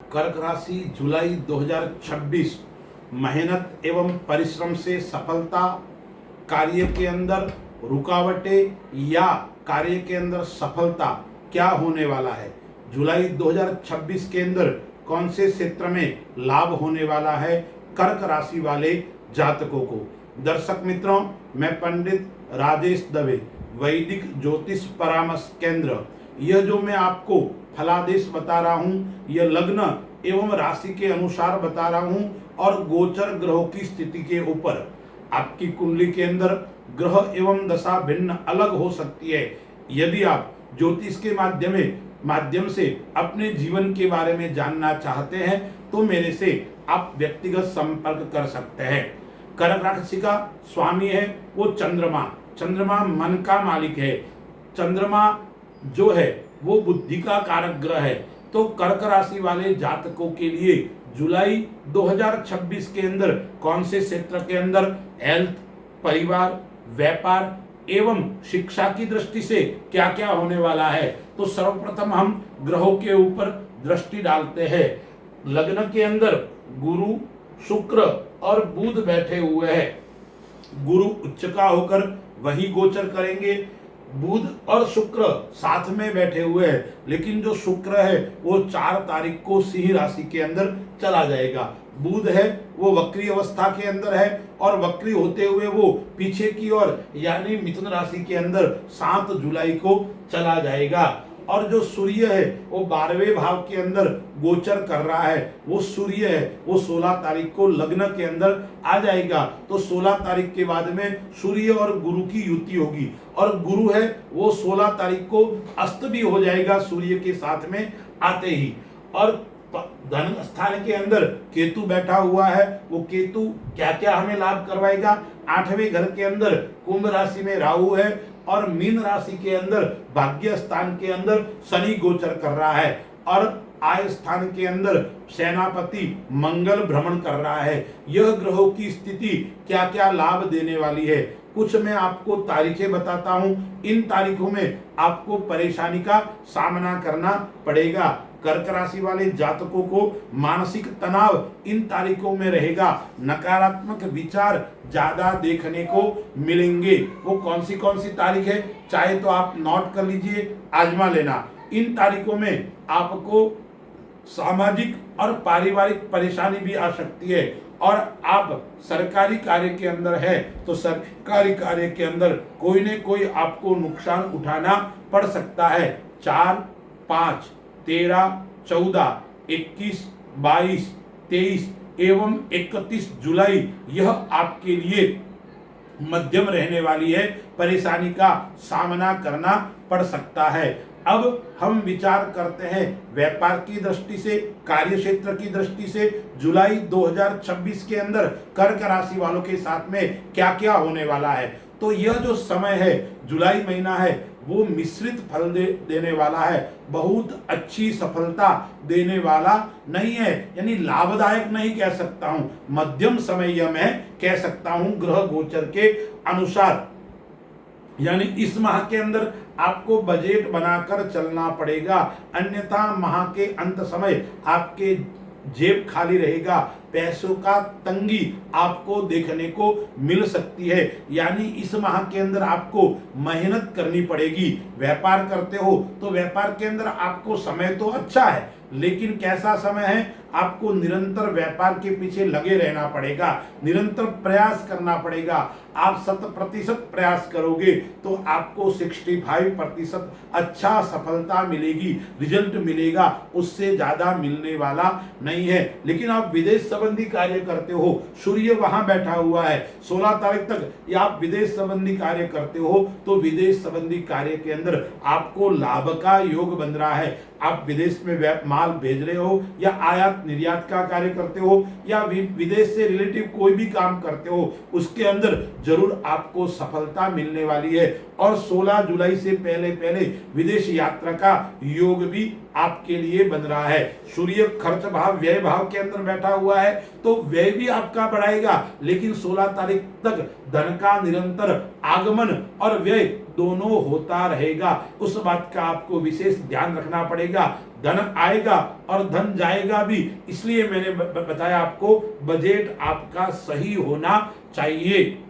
कर्क राशि जुलाई 2026 मेहनत एवं परिश्रम से सफलता, कार्य के अंदर रुकावटें या कार्य के अंदर सफलता क्या होने वाला है। जुलाई 2026 के अंदर कौन से क्षेत्र में लाभ होने वाला है कर्क राशि वाले जातकों को। दर्शक मित्रों, मैं पंडित राजेश दवे, वैदिक ज्योतिष परामर्श केंद्र, यह जो मैं आपको फलादेश बता रहा हूँ यह लग्न एवं राशि के अनुसार बता रहा हूँ और गोचर ग्रहों की स्थिति के ऊपर। आपकी कुंडली के अंदर ग्रह एवं दशा भिन्न अलग हो सकती है। यदि आप ज्योतिष के माध्यम से अपने जीवन के बारे में जानना चाहते हैं तो मेरे से आप व्यक्तिगत संपर्क कर सकते हैं। कर्क राशि का स्वामी है वो चंद्रमा। चंद्रमा मन का मालिक है। चंद्रमा जो है वो बुद्धि का कारक ग्रह है। तो कर्क राशि वाले जातकों के लिए जुलाई 2026 के अंदर कौन से क्षेत्र के अंदर हेल्थ, परिवार, व्यापार एवं शिक्षा की दृष्टि से क्या क्या होने वाला है। तो सर्वप्रथम हम ग्रहों के ऊपर दृष्टि डालते हैं। लग्न के अंदर गुरु, शुक्र और बुध बैठे हुए हैं। गुरु उच्च का होकर वही गोचर करेंगे। बुध और शुक्र साथ में बैठे हुए हैं, लेकिन जो शुक्र है वो 4 तारीख को सिंह राशि के अंदर चला जाएगा। बुध है वो वक्री अवस्था के अंदर है और वक्री होते हुए वो पीछे की ओर यानी मिथुन राशि के अंदर 7 जुलाई को चला जाएगा। और जो सूर्य है वो 12वें भाव के अंदर गोचर कर रहा है। वो सूर्य है वो 16 तारीख को लग्न के अंदर आ जाएगा। तो 16 तारीख के बाद में सूर्य और गुरु की युति होगी और गुरु है वो 16 तारीख को अस्त भी हो जाएगा सूर्य के साथ में आते ही। और धन स्थान के अंदर केतु बैठा हुआ है। वो केतु क्या क्या हमें लाभ करवाएगा। 8वें घर के अंदर कुंभ राशि में राहु है और मीन राशि के अंदर भाग्य स्थान के अंदर शनि गोचर कर रहा है और आय स्थान के अंदर सेनापति मंगल भ्रमण कर रहा है। यह ग्रहों की स्थिति क्या क्या लाभ देने वाली है, कुछ मैं आपको तारीखें बताता हूं। इन तारीखों में आपको परेशानी का सामना करना पड़ेगा। कर्क राशि वाले जातकों को मानसिक तनाव इन तारीखों में रहेगा। नकारात्मक विचार ज्यादा देखने को मिलेंगे। वो कौन सी तारीख है चाहे तो आप नोट कर लीजिए, आजमा लेना। इन तारीखों में आपको सामाजिक और पारिवारिक परेशानी भी आ सकती है और आप सरकारी कार्य के अंदर है तो सरकारी कार्य के अंदर कोई न कोई आपको नुकसान उठाना पड़ सकता है। 4, 5, 13, 14, 21, 22, 23 एवं 31 जुलाई यह आपके लिए मध्यम रहने वाली है। परेशानी का सामना करना पड़ सकता है। अब हम विचार करते हैं व्यापार की दृष्टि से, कार्य क्षेत्र की दृष्टि से जुलाई 2026 के अंदर कर्क राशि वालों के साथ में क्या क्या होने वाला है। तो यह जो समय है जुलाई महीना है वो मिश्रित फल देने वाला है। बहुत अच्छी सफलता देने वाला नहीं है, यानी लाभदायक नहीं कह सकता हूं, मध्यम समय यह मैं कह सकता हूं ग्रह गोचर के अनुसार। यानी इस माह के अंदर आपको बजट बनाकर चलना पड़ेगा, अन्यथा माह के अंत समय आपके जेब खाली रहेगा। पैसों का तंगी आपको देखने को मिल सकती है। यानी इस माह के अंदर आपको मेहनत करनी पड़ेगी। व्यापार करते हो तो व्यापार के अंदर आपको समय तो अच्छा है, लेकिन कैसा समय है, आपको निरंतर व्यापार के पीछे लगे रहना पड़ेगा, निरंतर प्रयास करना पड़ेगा। आप 100% प्रयास करोगे तो आपको 65% अच्छा सफलता मिलेगी, रिजल्ट मिलेगा, उससे ज्यादा मिलने वाला नहीं है। लेकिन आप विदेश संबंधी कार्य करते हो, सूर्य वहां बैठा हुआ है 16 तारीख तक, या आप विदेश संबंधी कार्य करते हो तो विदेश संबंधी कार्य के अंदर आपको लाभ का योग बन रहा है। आप विदेश में माल भेज रहे हो या आयात निर्यात का कार्य करते हो या विदेश से रिलेटिव कोई भी काम करते हो, उसके अंदर जरूर आपको सफलता मिलने वाली है। और 16 जुलाई से पहले पहले विदेश यात्रा का योग भी आपके लिए बन रहा है। सूर्य खर्च भाव, व्यय भाव के अंदर बैठा हुआ है तो व्यय भी आपका बढ़ाएगा, लेकिन 16 तारीख तक धन का निरंतर आगमन और व्यय दोनों होता रहेगा। उस बात का आपको विशेष ध्यान रखना पड़ेगा। धन आएगा और धन जाएगा भी, इसलिए मैंने बताया आपको बजट आपका सही होना चाहिए।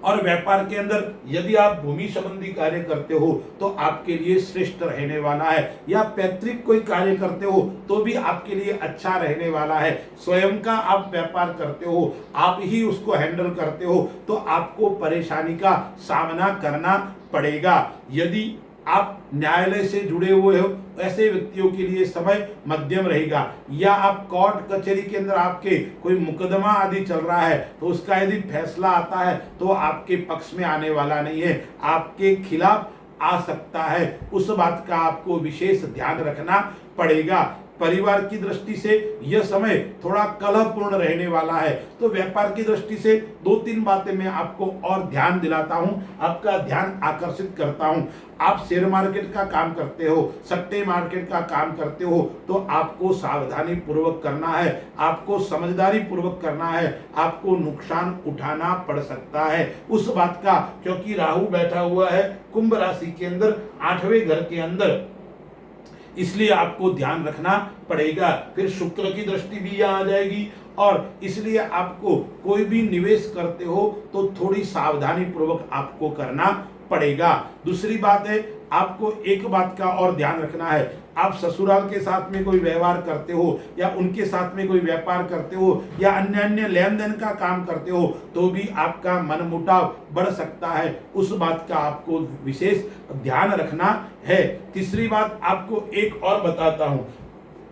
और व्यापार के अंदर यदि आप भूमि संबंधी कार्य करते हो तो आपके लिए श्रेष्ठ रहने वाला है, या पैतृक कोई कार्य करते हो तो भी आपके लिए अच्छा रहने वाला है। स्वयं का आप व्यापार करते हो, आप ही उसको हैंडल करते हो, तो आपको परेशानी का सामना करना पड़ेगा। यदि आप न्यायालय से जुड़े हुए हो, ऐसे व्यक्तियों के लिए समय मध्यम रहेगा। या आप कोर्ट कचहरी के अंदर आपके कोई मुकदमा आदि चल रहा है, तो उसका यदि फैसला आता है तो आपके पक्ष में आने वाला नहीं है, आपके खिलाफ आ सकता है। उस बात का आपको विशेष ध्यान रखना पड़ेगा। परिवार की दृष्टि से यह समय थोड़ा कलहपूर्ण रहने वाला है, तो व्यापार की दृष्टि से 2-3 बातें मैं आपको और ध्यान दिलाता हूं, आपका ध्यान आकर्षित करता हूं। आप शेयर मार्केट का काम करते हो, सट्टे मार्केट का काम करते हो, तो आपको सावधानी पूर्वक करना है, आपको समझदारी पूर्वक करना है, आपको नुकसान उठाना पड़ सकता है उस बात का, क्योंकि राहु बैठा हुआ है कुंभ राशि के अंदर 8वें घर के अंदर, इसलिए आपको ध्यान रखना पड़ेगा। फिर शुक्र की दृष्टि भी यहाँ आ जाएगी, और इसलिए आपको कोई भी निवेश करते हो तो थोड़ी सावधानी पूर्वक आपको करना पड़ेगा। दूसरी बात है, आपको एक बात का और ध्यान रखना है, आप ससुराल के साथ में कोई व्यवहार करते हो या उनके साथ में कोई व्यापार करते हो या अन्य अन्य लेन देन का काम करते हो, तो भी आपका मनमुटाव बढ़ सकता है, उस बात का आपको विशेष ध्यान रखना है। तीसरी बात आपको एक और बताता हूं,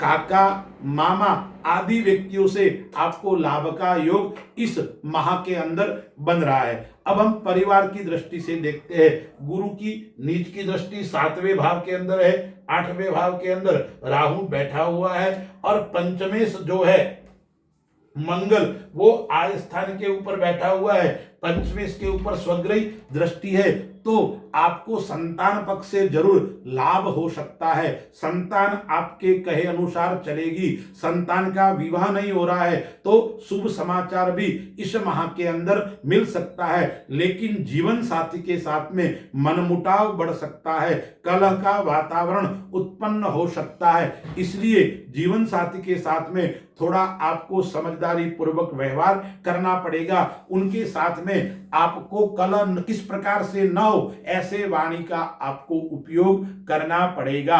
काका मामा आदि व्यक्तियों से आपको लाभ का योग इस माह के अंदर बन रहा है। अब हम परिवार की दृष्टि से देखते हैं। गुरु की नीच की दृष्टि 7वें भाव के अंदर है, 8वें भाव के अंदर राहु बैठा हुआ है, और पंचमेश जो है मंगल वो आय स्थान के ऊपर बैठा हुआ है, पंचमेश के ऊपर स्वग्रही दृष्टि है, तो आपको संतान पक्ष से जरूर लाभ हो सकता है। संतान आपके कहे अनुसार चलेगी, संतान का विवाह नहीं हो रहा है तो शुभ समाचार भी इस माह के अंदर मिल सकता है, लेकिन जीवन साथी के साथ में मनमुटाव बढ़ सकता है, कलह का वातावरण उत्पन्न हो सकता है। इसलिए जीवन साथी के साथ में थोड़ा आपको समझदारी पूर्वक व्यवहार करना पड़ेगा। उनके साथ में आपको कलह किस प्रकार से न हो, ऐसे वाणी का आपको उपयोग करना पड़ेगा।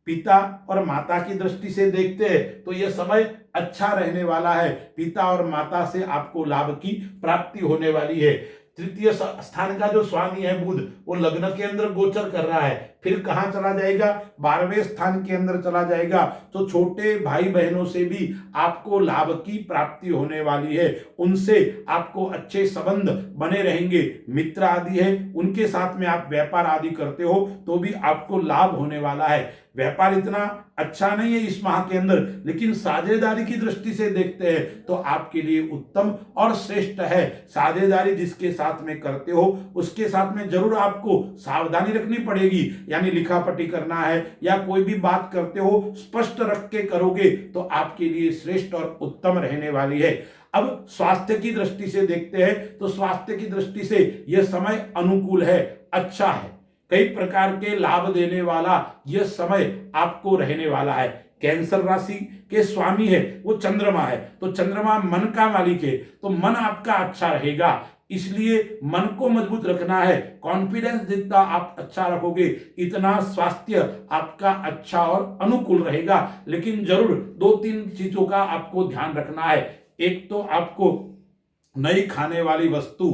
पिता और माता की दृष्टि से देखते हैं तो यह समय अच्छा रहने वाला है, पिता और माता से आपको लाभ की प्राप्ति होने वाली है। तृतीय स्थान का जो स्वामी है बुध, वो लग्न के अंदर गोचर कर रहा है, फिर कहां चला जाएगा, 12वें स्थान के अंदर चला जाएगा, तो छोटे भाई बहनों से भी आपको लाभ की प्राप्ति होने वाली है, उनसे आपको अच्छे संबंध बने रहेंगे। मित्र आदि है उनके साथ में आप व्यापार आदि करते हो तो भी आपको लाभ होने वाला है। व्यापार इतना अच्छा नहीं है इस माह के अंदर, लेकिन साझेदारी की दृष्टि से देखते हैं तो आपके लिए उत्तम और श्रेष्ठ है। साझेदारी जिसके साथ में करते हो उसके साथ में जरूर आपको सावधानी रखनी पड़ेगी, यानी लिखापटी करना है या कोई भी बात करते हो स्पष्ट रख के करोगे तो आपके लिए श्रेष्ठ और उत्तम रहने वाली है। अब स्वास्थ्य की दृष्टि से देखते हैं तो स्वास्थ्य की दृष्टि से यह समय अनुकूल है, अच्छा है, कई प्रकार के लाभ देने वाला यह समय आपको रहने वाला है। कैंसर राशि के स्वामी है वो चंद्रमा है, तो चंद्रमा मन का मालिक है, तो मन आपका अच्छा रहेगा, इसलिए मन को मजबूत रखना है। कॉन्फिडेंस जितना आप अच्छा रखोगे इतना स्वास्थ्य आपका अच्छा और अनुकूल रहेगा। लेकिन जरूर 2-3 चीजों का आपको ध्यान रखना है। एक तो आपको नई खाने वाली वस्तु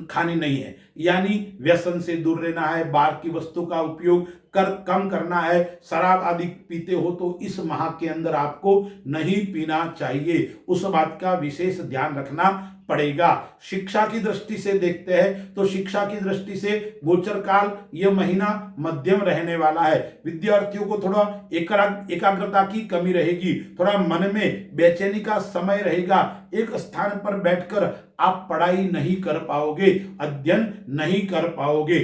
खानी नहीं है, यानी व्यसन से दूर रहना है, बाहर की वस्तु का उपयोग कम करना है। शराब आदि पीते हो तो इस माह के अंदर आपको नहीं पीना चाहिए, उस बात का विशेष ध्यान रखना पड़ेगा। शिक्षा की दृष्टि से देखते हैं तो शिक्षा की दृष्टि से गोचर काल यह महीना मध्यम रहने वाला है। विद्यार्थियों को थोड़ा एकाग्रता की कमी रहेगी, थोड़ा मन में बेचैनी का समय रहेगा, एक स्थान पर बैठकर आप पढ़ाई नहीं कर पाओगे, अध्ययन नहीं कर पाओगे।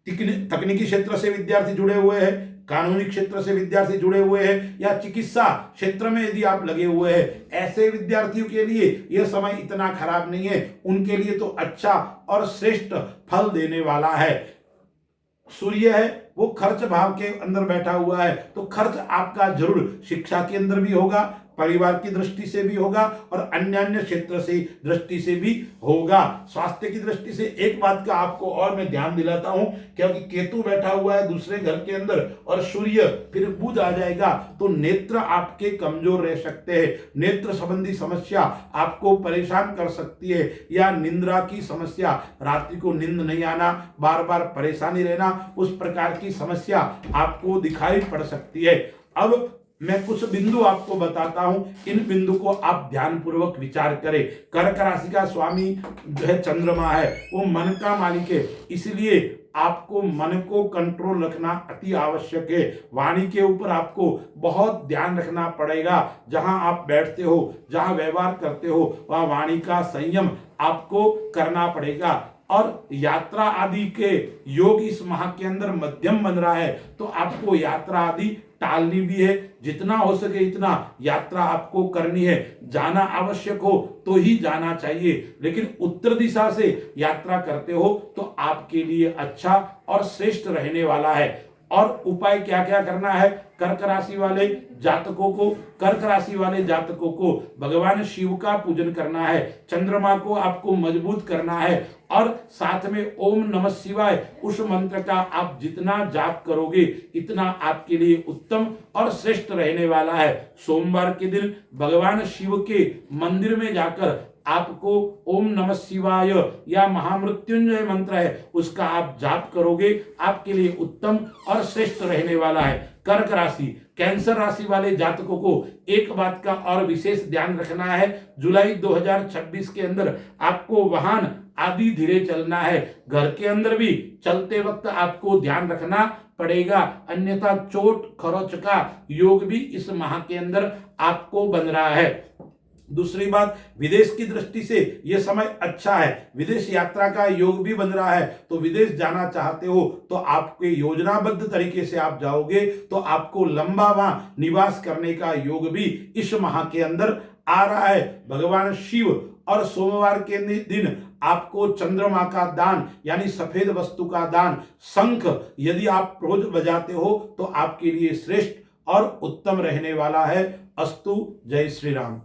तकनीकी क्षेत्र से विद्यार्थी जुड़े हुए हैं, कानूनी क्षेत्र से विद्यार्थी जुड़े हुए हैं या चिकित्सा क्षेत्र में यदि आप लगे हुए हैं, ऐसे विद्यार्थियों के लिए यह समय इतना खराब नहीं है, उनके लिए तो अच्छा और श्रेष्ठ फल देने वाला है। सूर्य है वो खर्च भाव के अंदर बैठा हुआ है, तो खर्च आपका जरूर शिक्षा के अंदर भी होगा, परिवार की दृष्टि से भी होगा और अन्य अन्य क्षेत्र से दृष्टि से भी होगा। स्वास्थ्य की दृष्टि से एक बात का आपको और मैं ध्यान दिलाता हूं, क्योंकि केतु बैठा हुआ है दूसरे घर के अंदर और सूर्य फिर बुध आ जाएगा, तो नेत्र आपके कमजोर रह सकते हैं। नेत्र संबंधी समस्या आपको परेशान कर सकती है, या निंद्रा की समस्या, रात्रि को नींद नहीं आना, बार बार परेशानी रहना, उस प्रकार की समस्या आपको दिखाई पड़ सकती है। अब मैं कुछ बिंदु आपको बताता हूं, इन बिंदु को आप ध्यान पूर्वक विचार करें। कर्क राशि का स्वामी जो है चंद्रमा है, वो मन का मालिक है, इसलिए आपको मन को कंट्रोल रखना अति आवश्यक है। वाणी के ऊपर आपको बहुत ध्यान रखना पड़ेगा। जहां आप बैठते हो, जहां व्यवहार करते हो, वहां वाणी का संयम आपको करना पड़ेगा। और यात्रा आदि के योग इस माह के अंदर मध्यम बन रहा है, तो आपको यात्रा आदि टालनी भी है। जितना हो सके इतना यात्रा आपको करनी है। जाना आवश्यक हो तो ही जाना चाहिए, लेकिन उत्तर दिशा से यात्रा करते हो तो आपके लिए अच्छा और श्रेष्ठ रहने वाला है। और उपाय क्या क्या करना है? कर्क राशि वाले जातकों को भगवान शिव का पूजन करना है, चंद्रमा को आपको मजबूत करना है, और साथ में ओम नमः शिवाय उस मंत्र का आप जितना जाप करोगे इतना आपके लिए उत्तम और श्रेष्ठ रहने वाला है। सोमवार के दिन भगवान शिव के मंदिर में जाकर आपको ओम नमः शिवाय या महामृत्युंजय मंत्र है उसका आप जाप करोगे, आपके लिए उत्तम और श्रेष्ठ रहने वाला है। कर्क राशि, कैंसर राशि वाले जातकों को एक बात का और विशेष ध्यान रखना है। जुलाई 2026 के अंदर आपको वाहन आदि धीरे चलना है। घर के अंदर भी चलते वक्त आपको ध्यान रखना पड़ेगा, अन्यथा चोट खरोच का योग भी इस माह के अंदर आपको बन रहा है। दूसरी बात, विदेश की दृष्टि से यह समय अच्छा है, विदेश यात्रा का योग भी बन रहा है। तो विदेश जाना चाहते हो तो आपके योजनाबद्ध तरीके से आप जाओगे तो आपको लंबा वहां निवास करने का योग भी इस माह के अंदर आ रहा है। भगवान शिव और सोमवार के दिन आपको चंद्रमा का दान यानी सफेद वस्तु का दान, शंख यदि आप रोज बजाते हो तो आपके लिए श्रेष्ठ और उत्तम रहने वाला है। अस्तु। जय श्री राम।